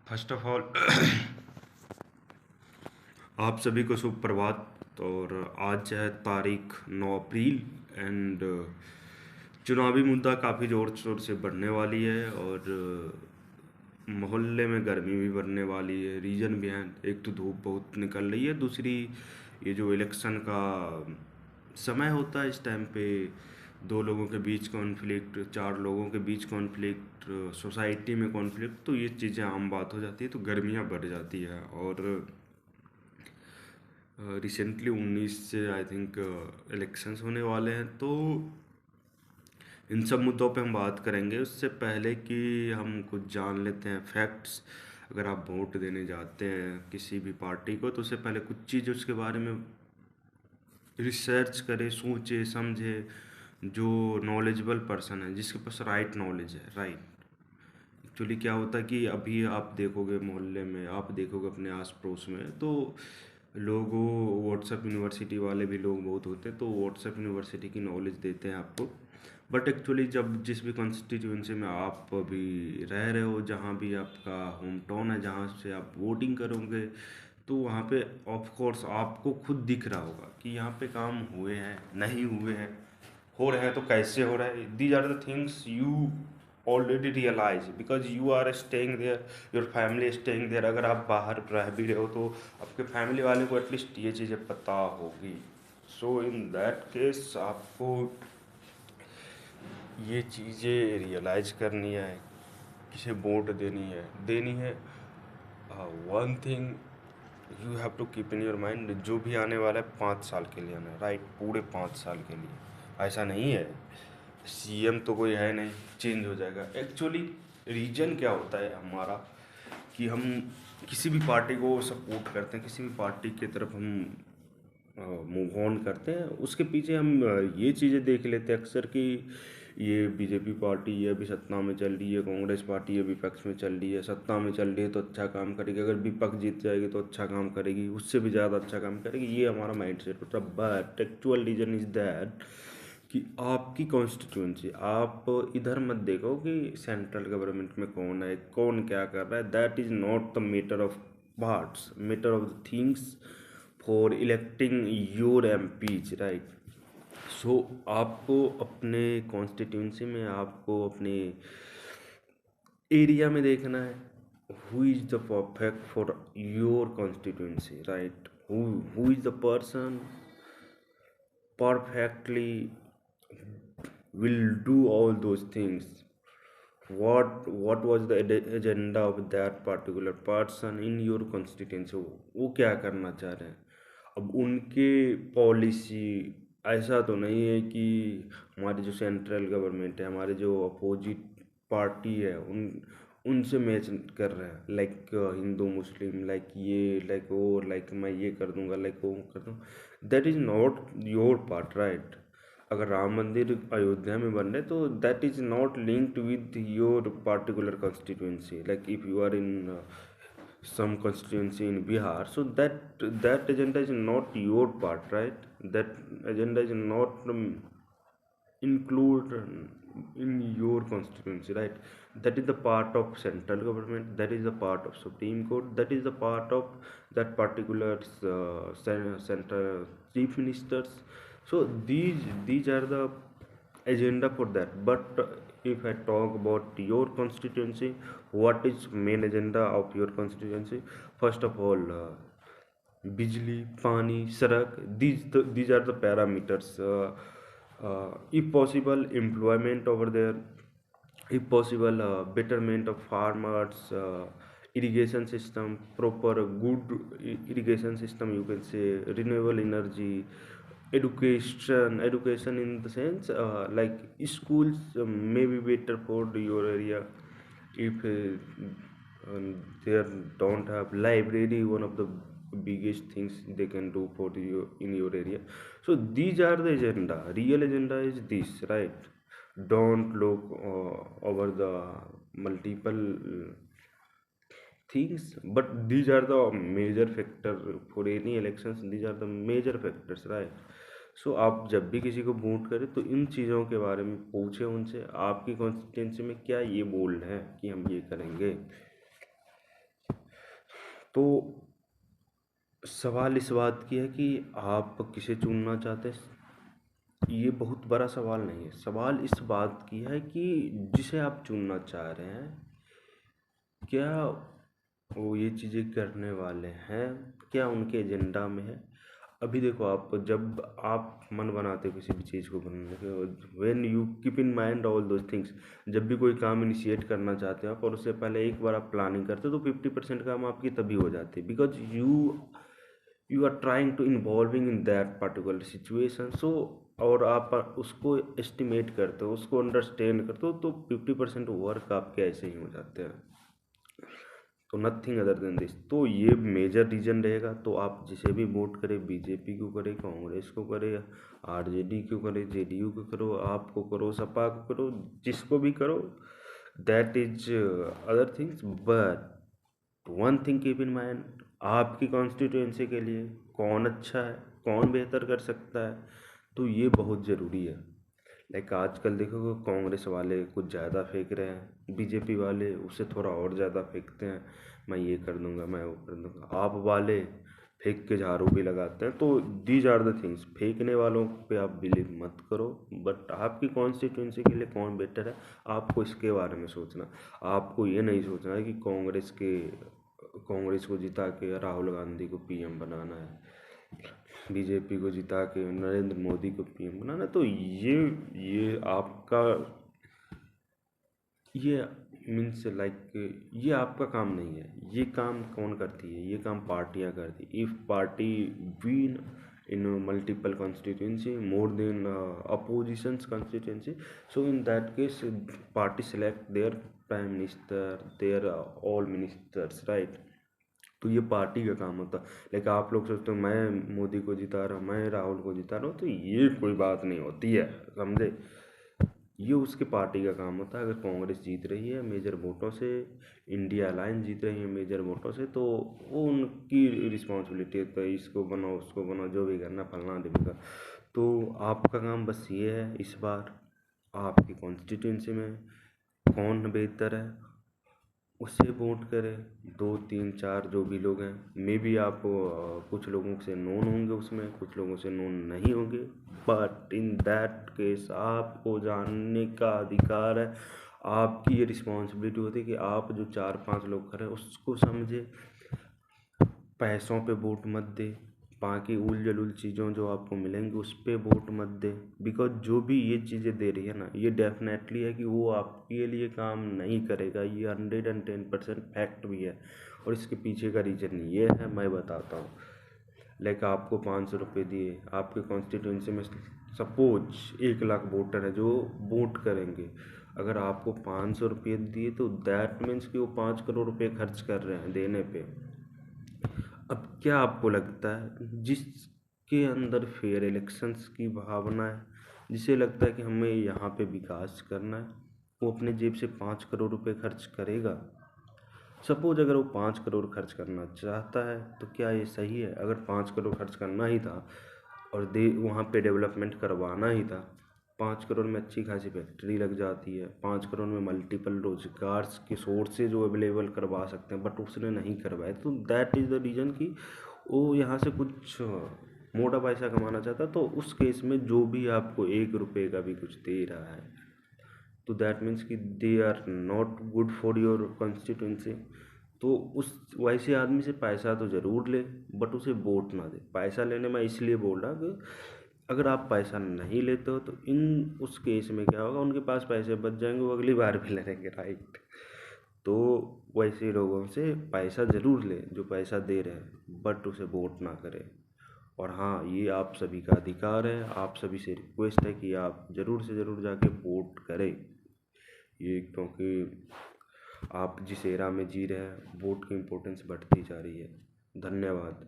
First of all आप सभी को शुभ प्रभात। और आज है तारीख 9 अप्रैल एंड चुनावी मुद्दा काफ़ी ज़ोर शोर से बढ़ने वाली है और मोहल्ले में गर्मी भी बढ़ने वाली है। रीज़न भी हैं, एक तो धूप बहुत निकल रही है, दूसरी ये जो इलेक्शन का समय होता है इस टाइम पे दो लोगों के बीच कॉन्फ्लिक्ट, चार लोगों के बीच कॉन्फ्लिक्ट, सोसाइटी में कॉन्फ्लिक्ट, तो ये चीज़ें आम बात हो जाती है, तो गर्मियाँ बढ़ जाती है। और रिसेंटली 19 से आई थिंक इलेक्शंस होने वाले हैं, तो इन सब मुद्दों पे हम बात करेंगे। उससे पहले कि हम कुछ जान लेते हैं फैक्ट्स, अगर आप वोट देने जाते हैं किसी भी पार्टी को तो उससे पहले कुछ चीज़ उसके बारे में रिसर्च करें, सोचे समझे। जो नॉलेजेबल पर्सन है, जिसके पास राइट नॉलेज है, राइट। एक्चुअली क्या होता है कि अभी आप देखोगे मोहल्ले में, आप देखोगे अपने आस पड़ोस में, तो लोगों व्हाट्सएप यूनिवर्सिटी वाले भी लोग बहुत होते हैं, तो व्हाट्सएप यूनिवर्सिटी की नॉलेज देते हैं आपको। बट एक्चुअली जब जिस भी कॉन्स्टिट्यूंसी में आप अभी रह रहे हो, जहाँ भी आपका होम टाउन है, जहाँ से आप वोटिंग करोगे, तो वहाँ पे ऑफ कोर्स आपको खुद दिख रहा होगा कि यहाँ पे काम हुए हैं, नहीं हुए हैं, हो रहे हैं तो कैसे हो रहा है। These are the things you already realise because you are staying there, your family staying there. अगर आप बाहर रह भी रहे हो तो आपके फैमिली वाले को एटलीस्ट ये चीज़ें पता होगी। सो इन दैट केस आपको ये चीज़ें रियलाइज करनी है, किसे वोट देनी है। One thing you have to keep in your mind, जो भी आने वाला है 5 साल के लिए आना है, राइट, पूरे 5 साल के लिए। ऐसा नहीं है सीएम तो कोई है नहीं, चेंज हो जाएगा। एक्चुअली रीजन क्या होता है हमारा कि हम किसी भी पार्टी को सपोर्ट करते हैं, किसी भी पार्टी की तरफ हम मूव ऑन करते हैं, उसके पीछे हम ये चीज़ें देख लेते हैं अक्सर कि ये बीजेपी पार्टी ये अभी सत्ता में चल रही है, कांग्रेस पार्टी ये विपक्ष में चल रही है। सत्ता में चल रही है तो अच्छा काम करेगी, अगर विपक्ष जीत जाएगी तो अच्छा काम करेगी, उससे भी ज़्यादा अच्छा काम करेगी, ये हमारा माइंड सेट होता है। But actual reason is that कि आपकी कॉन्स्टिट्यूंसी, आप इधर मत देखो कि सेंट्रल गवर्नमेंट में कौन है, कौन क्या कर रहा है। That is not the matter of parts, matter of the things for electing your MPs, right. So आपको अपने कॉन्स्टिट्यूंसी में, आपको अपने एरिया में देखना है who is the perfect for your constituency, right. Who is the person perfectly will do all those things. What was the agenda of that particular person in your constituency, वो क्या करना चाह रहे हैं। अब उनके पॉलिसी ऐसा तो नहीं है कि हमारी जो सेंट्रल गवर्नमेंट है, हमारे जो अपोजिट पार्टी है, उनसे मैच कर रहे हैं, लाइक हिंदू मुस्लिम, लाइक ये, लाइक वो, लाइक मैं ये कर दूंगा, लाइक वो कर दूंगा। That is not your part, right. अगर राम मंदिर अयोध्या में बन रहे तो that is not linked with your particular constituency. Like if you are in some constituency in Bihar, so that agenda is not your part, right? That agenda is not include in your constituency, right? That is the part of central government, that is the part of Supreme Court, that is the part of that particular central chief ministers. So these are the agenda for that. But if I talk about your constituency, what is main agenda of your constituency? First of all, बिजली, पानी, सड़क, these are the parameters. If possible, employment over there. If possible, betterment of farmers, irrigation system, proper good irrigation system, you can say, renewable energy, education in the sense like schools may be better for your area. If they don't have library, one of the biggest things they can do for you in your area. So these are the agenda, real agenda is this, right? Don't look over the multiple things, but these are the major factor for any elections, these are the major factors, right? सो आप जब भी किसी को vote करें तो इन चीज़ों के बारे में पूछें उनसे, आपकी कॉन्स्टिट्यूंसी में क्या ये बोल्ड है कि हम ये करेंगे। तो सवाल इस बात की है कि आप किसे चुनना चाहते हैं। ये बहुत बड़ा सवाल नहीं है, सवाल इस बात की है कि जिसे आप चुनना चाह रहे हैं, क्या वो ये चीज़ें करने वाले हैं, क्या उनके एजेंडा में है। अभी देखो, आप जब आप मन बनाते हो किसी भी चीज़ को बनने के, when you keep in mind all those things, जब भी कोई काम इनिशिएट करना चाहते हो आप और उससे पहले एक बार आप प्लानिंग करते हो तो 50% काम आपकी तभी हो जाती है, because you are trying to involving in that particular situation. So और आप उसको एस्टिमेट करते हो, उसको अंडरस्टैंड करते हो, तो 50% वर्क आपके ऐसे ही हो जाते हैं। तो नथिंग अदर देन दिस, तो ये मेजर रीजन रहेगा। तो आप जिसे भी वोट करें, बीजेपी को करें, कांग्रेस को करें, आरजेडी को करें, जेडीयू को करो, आपको करो, सपा को करो, जिसको भी करो, that is other things. But one thing keep in mind, आपकी कॉन्स्टिट्यूएंसी के लिए कौन अच्छा है, कौन बेहतर कर सकता है, तो ये बहुत ज़रूरी है। लाइक आजकल देखो, कांग्रेस वाले कुछ ज़्यादा फेंक रहे हैं, बीजेपी वाले उससे थोड़ा और ज़्यादा फेंकते हैं, मैं ये कर दूंगा, मैं वो कर दूंगा। आप वाले फेंक के झाड़ू भी लगाते हैं। तो दीज आर द थिंग्स, फेंकने वालों पे आप बिलीव मत करो, बट आपकी कॉन्स्टिट्यूंसी के लिए कौन बेटर है, आपको इसके बारे में सोचना। आपको ये नहीं सोचना है कि कांग्रेस को जिता के राहुल गांधी को पीएम बनाना है, बीजेपी को जिता के नरेंद्र मोदी को पीएम बनाना। तो ये आपका, ये मीन्स लाइक ये आपका काम नहीं है। ये काम कौन करती है, ये काम पार्टियां करती है। If party win in multiple constituency more than opposition's constituency, so in that case party select their prime minister, their all ministers, right? तो ये पार्टी का काम होता है। लेकिन आप लोग सोचते हो मैं मोदी को जिता रहा हूँ, मैं राहुल को जिता रहा हूँ, तो ये कोई बात नहीं होती है, समझे। ये उसके पार्टी का काम होता है। अगर कांग्रेस जीत रही है मेजर वोटों से, इंडिया अलायंस जीत रही है मेजर वोटों से, तो वो उनकी रिस्पॉन्सिबिलिटी है, तो इसको बनाओ, उसको बनाओ, जो भी करना, फलना ढिमका। तो आपका काम बस ये है इस बार, आपकी कॉन्स्टिट्यूंसी में कौन बेहतर है उससे वोट करें। 2 3 4 जो भी लोग हैं, मे बी आप कुछ लोगों से नोन होंगे उसमें, कुछ लोगों से नोन नहीं होंगे, बट इन दैट केस आपको जानने का अधिकार है। आपकी ये रिस्पॉन्सिबिलिटी होती है कि आप जो 4 5 लोग खड़े हैं उसको समझे, पैसों पे वोट मत दे, बाकी उल जलूल चीज़ों जो आपको मिलेंगी उस पर वोट मत दे। बिकॉज जो भी ये चीज़ें दे रही है ना, ये डेफिनेटली है कि वो आपके लिए काम नहीं करेगा, ये 110% फैक्ट भी है। और इसके पीछे का रीज़न ये है, मैं बताता हूँ। लाइक आपको 500 रुपये दिए, आपके कॉन्स्टिट्यूंसी में सपोज 1 लाख वोटर है जो वोट करेंगे। अगर आपको 500 रुपये दिए तो दैट मीन्स कि वो 5 करोड़ रुपये खर्च कर रहे हैं देने पे। अब क्या आपको लगता है, जिसके अंदर फेयर इलेक्शंस की भावना है, जिसे लगता है कि हमें यहाँ पे विकास करना है, वो अपने जेब से 5 करोड़ रुपये खर्च करेगा? सपोज अगर वो 5 करोड़ खर्च करना चाहता है तो क्या ये सही है? अगर 5 करोड़ खर्च करना ही था और दे वहाँ पे डेवलपमेंट करवाना ही था, 5 करोड़ में अच्छी खासी फैक्ट्री लग जाती है, 5 करोड़ में मल्टीपल रोजगार के सोर्सेज वो अवेलेबल करवा सकते हैं, बट उसने नहीं करवाए। तो दैट इज़ द रीज़न कि वो यहाँ से कुछ मोटा पैसा कमाना चाहता है। तो उस केस में जो भी आपको 1 रुपये का भी कुछ दे रहा है, तो दैट मीन्स कि they are not good for your constituency. तो उस वैसे आदमी से पैसा तो ज़रूर ले, बट उसे वोट ना दे। पैसा लेने में इसलिए बोल रहा कि अगर आप पैसा नहीं लेते हो तो इन उस केस में क्या होगा, उनके पास पैसे बच जाएंगे, वो अगली बार भी लड़ेंगे, राइट। तो वैसे लोगों से पैसा ज़रूर ले जो पैसा दे रहे हैं, बट उसे वोट ना करें। और हाँ, ये आप सभी का अधिकार है, आप सभी से रिक्वेस्ट है कि आप ज़रूर से ज़रूर जाके वोट करें। ये क्योंकि आप जिस एरा में जी रहे हैं, वोट की इम्पोर्टेंस बढ़ती जा रही है। धन्यवाद।